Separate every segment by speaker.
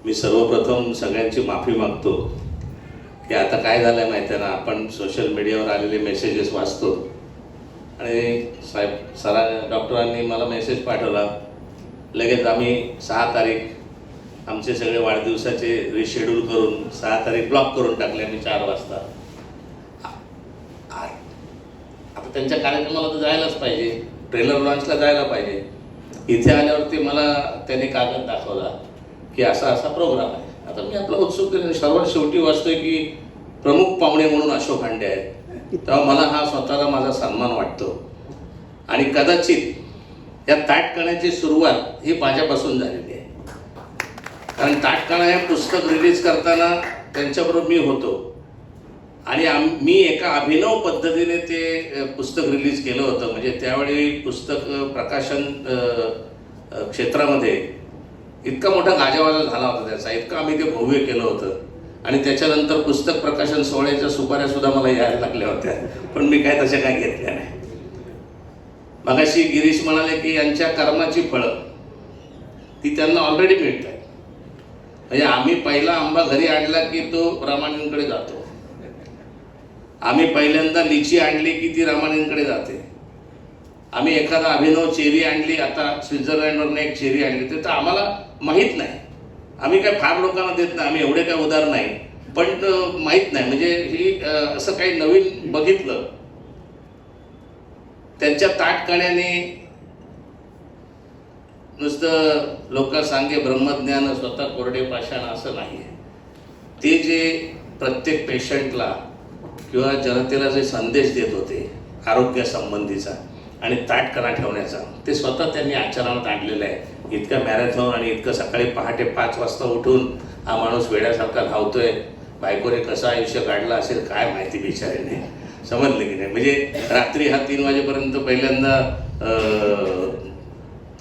Speaker 1: मी सर्वप्रथम सगळ्यांची माफी मागतो की आता काय झालं आहे माहिती आहे ना, आपण सोशल मीडियावर आलेले मेसेजेस वाचतो आणि डॉक्टरांनी मला मेसेज पाठवला. लगेच आम्ही 6 तारीख आमचे सगळे वाढदिवसाचे रिशेड्यूल करून 6 तारीख ब्लॉक करून टाकले आम्ही 4 वाजता. आता त्यांच्या कार्यक्रमाला तर जायलाच पाहिजे, ट्रेलर लॉन्चला जायला पाहिजे. इथे आल्यावरती मला त्यांनी कागद दाखवला की असा असा प्रोग्राम आहे. आता मी आपला उत्सुकतेने सर्वात शेवटी वाचतोय की प्रमुख पाहुणे म्हणून अशोक हांडे आहेत. तेव्हा मला हा स्वतःला माझा सन्मान वाटतो. आणि कदाचित या ताटकण्याची सुरुवात ही माझ्यापासून झालेली आहे. कारण ताटकणा हे पुस्तक रिलीज करताना त्यांच्याबरोबर मी होतो आणि मी एका अभिनव पद्धतीने ते पुस्तक रिलीज केलं होतं. म्हणजे त्यावेळी पुस्तक प्रकाशन क्षेत्रामध्ये इतका मोठा गाजावाजा झाला होता त्याचा, इतकं आम्ही ते भव्य केलं होतं. आणि त्याच्यानंतर पुस्तक प्रकाशन सोहळ्याच्या सुपाऱ्यासुद्धा मला यायला लागल्या होत्या, पण मी काय तशा काय घेतल्या नाही. मगाशी गिरीश म्हणाले की यांच्या कर्माची फळं ती त्यांना ऑलरेडी मिळत आहे. म्हणजे आम्ही पहिला आंबा घरी आणला की तो रामायणकडे जातो. आम्ही पहिल्यांदा लिची आणली की ती रामायणकडे जाते. आम्ही एखादा अभिनव चेरी आणली, आता स्वित्झर्लंडवरनं एक चेरी आणली, ते तर आम्हाला माहीत नाही. आम्ही काय फार लोकांना देत नाही, आम्ही एवढे काय उदार नाही, पण माहीत नाही. म्हणजे ही असं काही नवीन बघितलं त्यांच्या ताटकण्याने. नुसतं लोक सांगे ब्रह्मज्ञान स्वतः कोरडे पाषाण असं नाही आहे. ते जे प्रत्येक पेशंटला किंवा जनतेला जे संदेश देत होते आरोग्यासंबंधीचा आणि ताटकणा ठेवण्याचा, ते स्वतः त्यांनी आचरणात आणलेलं आहे. इतकं मॅरेथॉन आणि इतकं सकाळी पहाटे 5 वाजता उठून हा माणूस वेड्यासारखा धावतोय. बायकोने कसं आयुष्य काढलं असेल काय माहिती बिचारीने, समजलं की नाही. म्हणजे रात्री हा 3 वाजेपर्यंत पहिल्यांदा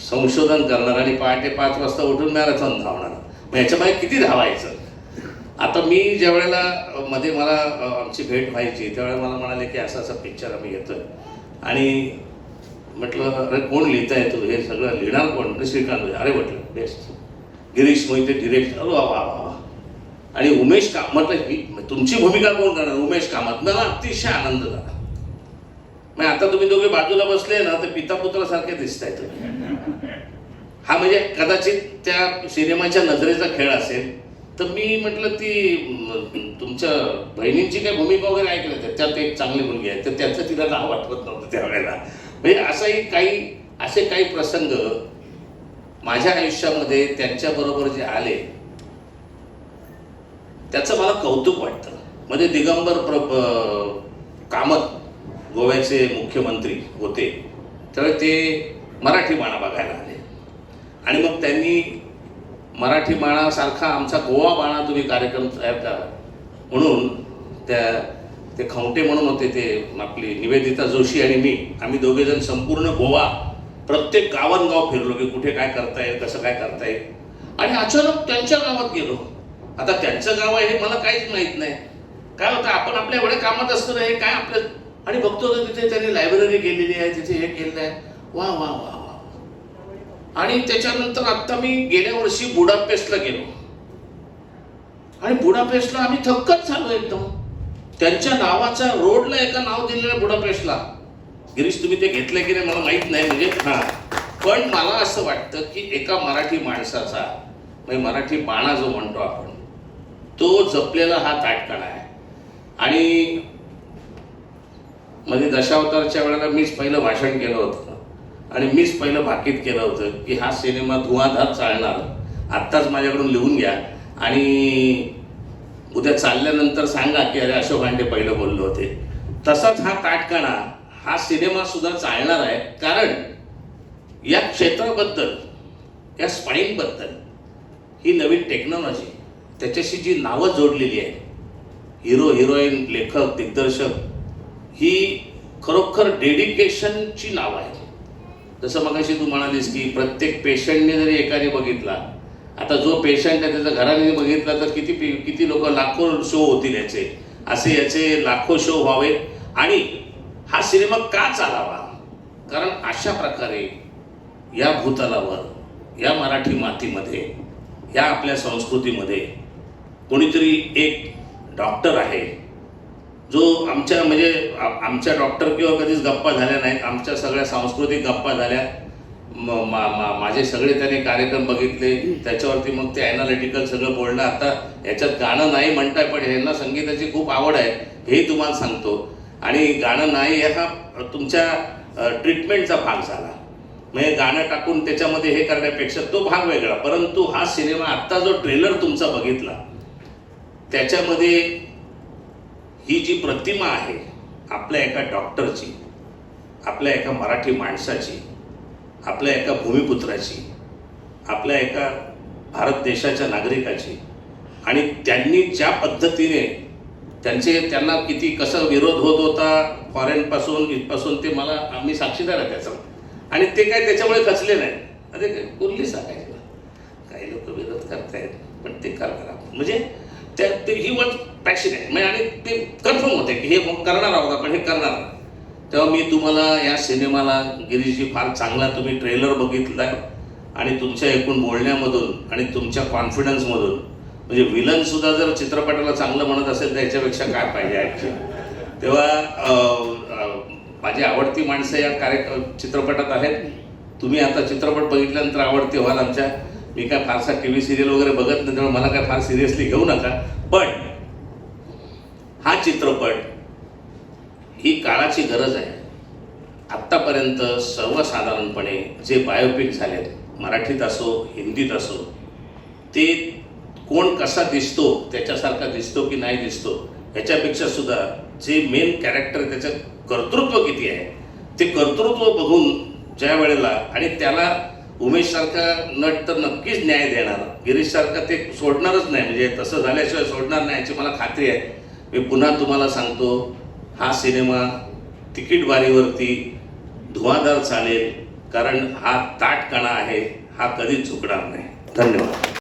Speaker 1: संशोधन करणार आणि पहाटे 5 वाजता उठून मॅरेथॉन धावणार. मग याच्यामध्ये किती धावायचं. आता मी ज्या वेळेला मध्ये मला आमची भेट व्हायची त्यावेळेला मला म्हणाले की असा असा पिक्चर आम्ही घेतोय. आणि म्हटलं अरे कोण लिहिता येतो हे सगळं, लिहिणार कोण? श्रीकांत. अरे म्हटलं बेस्ट. गिरीश मोहिते डिरेक्टर. वा वा वा. आणि उमेश म्हटलं तुमची भूमिका कोण करणार? उमेश कामत. मला अतिशय आनंद झाला. मग आता तुम्ही दोघे बाजूला बसले ना तर पिता पुत्रासारखे दिसताय तुम्ही. हा म्हणजे कदाचित त्या सिनेमाच्या नजरेचा खेळ असेल. तर मी म्हटलं ती तुमच्या बहिणींची काही भूमिका वगैरे ऐकलं त्यात एक चांगली मुलगी आहे, तर त्याचं तिला नाव आठवत नव्हतं त्यावेळेला. म्हणजे असे काही प्रसंग माझ्या आयुष्यामध्ये त्यांच्याबरोबर जे आले त्याचं मला कौतुक वाटतं. म्हणजे दिगंबर कामत गोव्याचे मुख्यमंत्री होते त्यावेळी ते मराठी बाणा बघायला आले आणि मग त्यांनी मराठी बाणासारखा आमचा गोवा बाणा तुम्ही कार्यक्रम तयार करा म्हणून ते खवटे म्हणून होते, ते आपली निवेदिता जोशी आणि मी, आम्ही दोघेजण संपूर्ण गोवा प्रत्येक गावांगाव फिरलो की कुठे काय करता येईल, कसं काय करता येईल. आणि अचानक त्यांच्या गावात गेलो. आता त्यांचं गाव आहे हे मला काहीच माहीत नाही. काय होतं आपण आपल्या एवढे कामात असतो हे काय आपलं. आणि बघतो तर तिथे त्यांनी लायब्ररी केलेली आहे, तिथे हे केलेलं आहे. वा वा वा वा. आणि त्याच्यानंतर आत्ता मी गेल्या वर्षी बुडापेस्टला गेलो आणि बुडापेस्टला आम्ही थक्कच झालो एकदम. त्यांच्या नावाचा रोडला एका नाव दिलेलं बुडापेस्टला. गिरीश तुम्ही ते घेतलंय की नाही मला माहीत नाही. म्हणजे पण मला असं वाटतं की एका मराठी माणसाचा म्हणजे मराठी बाणा जो म्हणतो आपण तो जपलेला हा ताटकणा आहे. आणि मध्ये दशावतारच्या वेळेला मीच पहिलं भाषण केलं होतं आणि मीच पहिलं भाकीत केलं होतं की हा सिनेमा धुवाधार चालणार, आत्ताच माझ्याकडून लिहून घ्या आणि उद्या चालल्यानंतर सांगा की अरे अशोक हांडे पहिलं बोलले होते. तसाच हा ताटकणा हा सिनेमा सुद्धा चालणार आहे. कारण या क्षेत्राबद्दल, या स्पाईनबद्दल ही नवीन टेक्नॉलॉजी त्याच्याशी जी नावं जोडलेली आहे, हिरो हिरोईन लेखक दिग्दर्शक, ही खरोखर डेडिकेशनची नावं आहे. जसं मगाशी तू म्हणालीस की प्रत्येक पेशंटने जरी एकाने बघितला, आता जो पेशंट आहे त्याचा घराने बघितला तर किती लोक, लाखो शो होतील याचे लाखो शो व्हावेत. आणि हा सिनेमा का चालावा? कारण अशा प्रकारे या भूतलावर, या मराठी मातीमध्ये या आपल्या संस्कृतीमध्ये कोणीतरी एक डॉक्टर आहे जो आमच्या म्हणजे आमच्या डॉक्टर किंवा कधीच गप्पा झाल्या नाहीत, आमच्या सगळ्या सांस्कृतिक गप्पा झाल्या. माझे सगळे त्याने कार्यक्रम बघितले, त्याच्यावरती मग ते ॲनालिटिकल सगळं बोलणं. आता याच्यात गाणं नाही म्हणताय, पण ह्यांना संगीताची खूप आवड आहे हे तुम्हाला सांगतो. आणि गाणं नाही हा तुमच्या ट्रीटमेंटचा भाग झाला. म्हणजे गाणं टाकून त्याच्यामध्ये हे करण्यापेक्षा तो भाग वेगळा. परंतु हा सिनेमा आत्ता जो ट्रेलर तुमचा बघितला त्याच्यामध्ये ही जी प्रतिमा आहे आपल्या एका डॉक्टरची, आपल्या एका मराठी माणसाची, आपल्या एका भूमिपुत्राची, आपल्या एका भारत देशाच्या नागरिकाची, आणि त्यांनी ज्या पद्धतीने त्यांना किती कसा विरोध होत होता फॉरेनपासून इथपासून, ते मी साक्षीदार आहे त्याचा. आणि ते काय त्याच्यामुळे खचले नाही. अरे कुठली सांगायचं, काही लोक विरोध करतायत पण ते करणार म्हणजे ही वॉज पॅशनेट म्हणजे, आणि ते कन्फर्म होते की हे करणार आहोत आपण, हे करणार. तेव्हा मी तुम्हाला या सिनेमाला गिरीशजी फार चांगला तुम्ही ट्रेलर बघितलाय आणि तुमच्या एकूण बोलण्यामधून आणि तुमच्या कॉन्फिडन्समधून, म्हणजे विलनसुद्धा जर चित्रपटाला चांगलं म्हणत असेल तर याच्यापेक्षा काय पाहिजे ॲक्च्युअली. तेव्हा माझी आवडती माणसं या चित्रपटात आहेत. तुम्ही आता चित्रपट बघितल्यानंतर आवडते व्हाल आमच्या. मी काय फारसा TV सिरियल वगैरे बघत नाही, त्यामुळे मला काय फार सिरियसली घेऊ नका. पण हा चित्रपट ही काळाची गरज आहे. आत्तापर्यंत सर्वसाधारणपणे जे बायोपिक झालेत, मराठीत असो हिंदीत असो, ते कोण कसा दिसतो, त्याच्यासारखा दिसतो की नाही दिसतो ह्याच्यापेक्षा सुद्धा जे मेन कॅरेक्टर त्याचं कर्तृत्व किती आहे, ते कर्तृत्व बघून ज्या वेळेला, आणि त्याला उमेशसारखा नट तर नक्कीच न्याय देणार, गिरीशसारखा ते सोडणारच नाही, म्हणजे तसं झाल्याशिवाय सोडणार नाही याची मला खात्री आहे. मी पुन्हा तुम्हाला सांगतो, हा सिनेमा तिकीटबारीवरती धुवाधार चालेल, कारण हा ताटकणा आहे, हा कधीच झुकणार नाही. धन्यवाद.